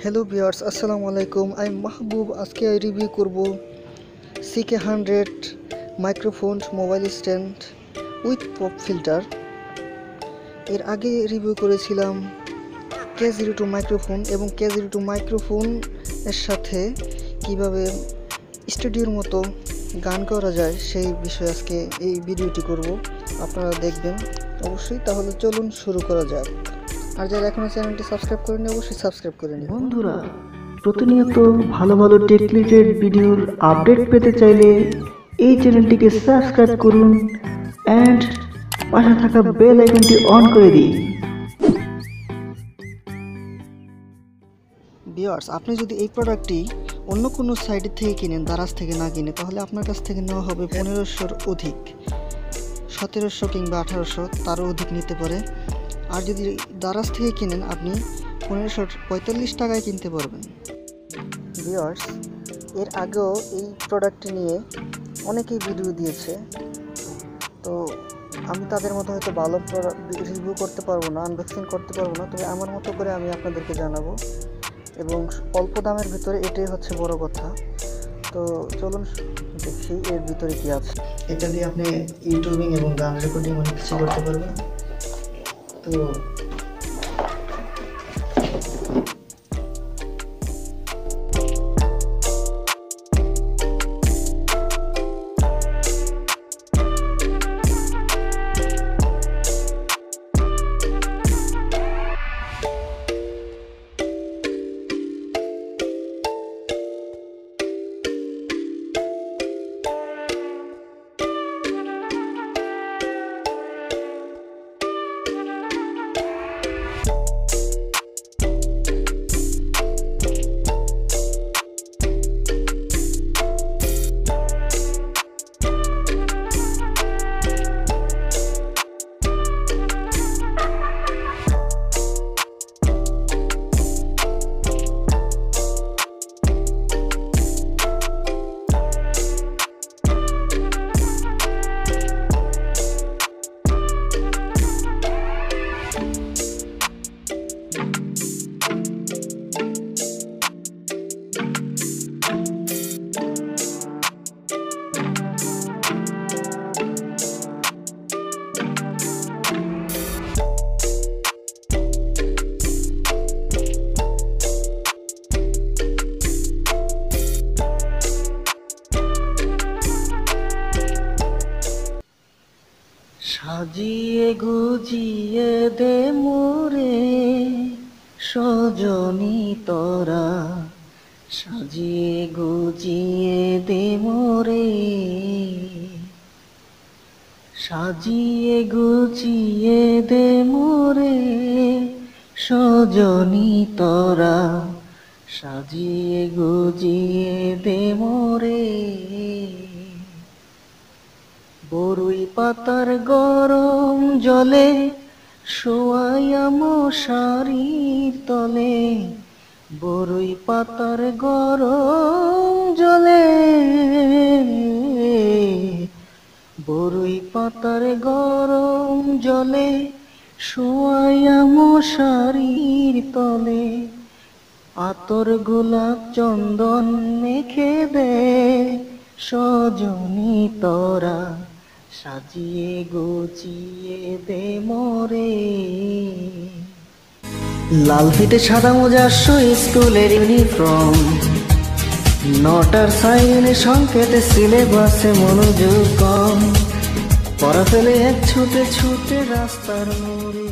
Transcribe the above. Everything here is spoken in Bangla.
হ্যালো ভিউয়ার্স, আসসালামু আলাইকুম। আমি মাহবুব। আজকে রিভিউ করব Ck02 microphone mobile stand with pop filter. এর আগে রিভিউ করেছিলাম Ck02 মাইক্রোফোন এবং Ck02 মাইক্রোফোন এর সাথে কিভাবে স্টুডিওর মতো গান করা যায় সেই বিষয়ে আজকে এই ভিডিওটি করব। আপনারা দেখবেন অবশ্যই। তাহলে চলুন শুরু করা যাক। আর যারা এখনো চ্যানেলটি সাবস্ক্রাইব করেনি অবশ্যই সাবস্ক্রাইব করে নিন। বন্ধুরা, প্রতিনিয়ত ভালো ভালো টেক রিলেটেড ভিডিওর আপডেট পেতে চাইলে এই চ্যানেলটিকে সাবস্ক্রাইব করুন এন্ড পাশে থাকা বেল আইকনটি অন করে দিন। ভিউয়ার্স, আপনি যদি এই প্রোডাক্টটি অন্য কোনো সাইট থেকে কিনেন, দারাজ থেকে না কিনে, তাহলে আপনার কাছ থেকে নেওয়া হবে 1500-র অধিক, 1700 কিংবা 1800, তারও অধিক নিতে পারে। আর যদি দারাজ থেকে কিনেন আপনি 1545 টাকায় কিনতে পারবেন। ভিউয়ার্স, এর আগেও এই প্রোডাক্টটি নিয়ে অনেকেই ভিডিও দিয়েছে, তো আমি তাদের মতো হয়তো ভালো রিভিউ করতে পারবো না, আনবক্সিং করতে পারবো না, তবে আমার মতো করে আমি আপনাদেরকে জানাবো। এবং অল্প দামের ভিতরে এটাই হচ্ছে বড় কথা। তো চলুন দেখি এর ভিতরে কি আছে। এটা দিয়ে আপনি ইউটিউবিং এবং গান রেকর্ডিং অনেক কিছু করতে পারবেন। তো সাজিয়ে গুজিয়ে দে মোরে সজনী তোরা, সাজিয়ে গুজিয়ে দে মোরে, সাজিয়ে গুজিয়ে দে মোরে সজনী তোরা, সাজিয়ে গুজিয়ে দে মোরে। বরুই পাতার গরম জলে শোয়াইয়া মশারির তলে, বরুই পাতার গরম জলে, বরুই পাতার গরম জলে শোয়াইয়া মশারির তলে, আতর গোলাপ চন্দন মেখে দে সজনী তোরা, সাজিয়ে গুছিয়ে দে মোরে। লাল ফিতে সাদা মোজা স্কুলের ইউনিফর্ম, নটার সাইনে সংকেতে সিলেবাসে মনোযোগ কম, পড়া ফেলে এক ছুটে ছুটে রাস্তার মোড়ে।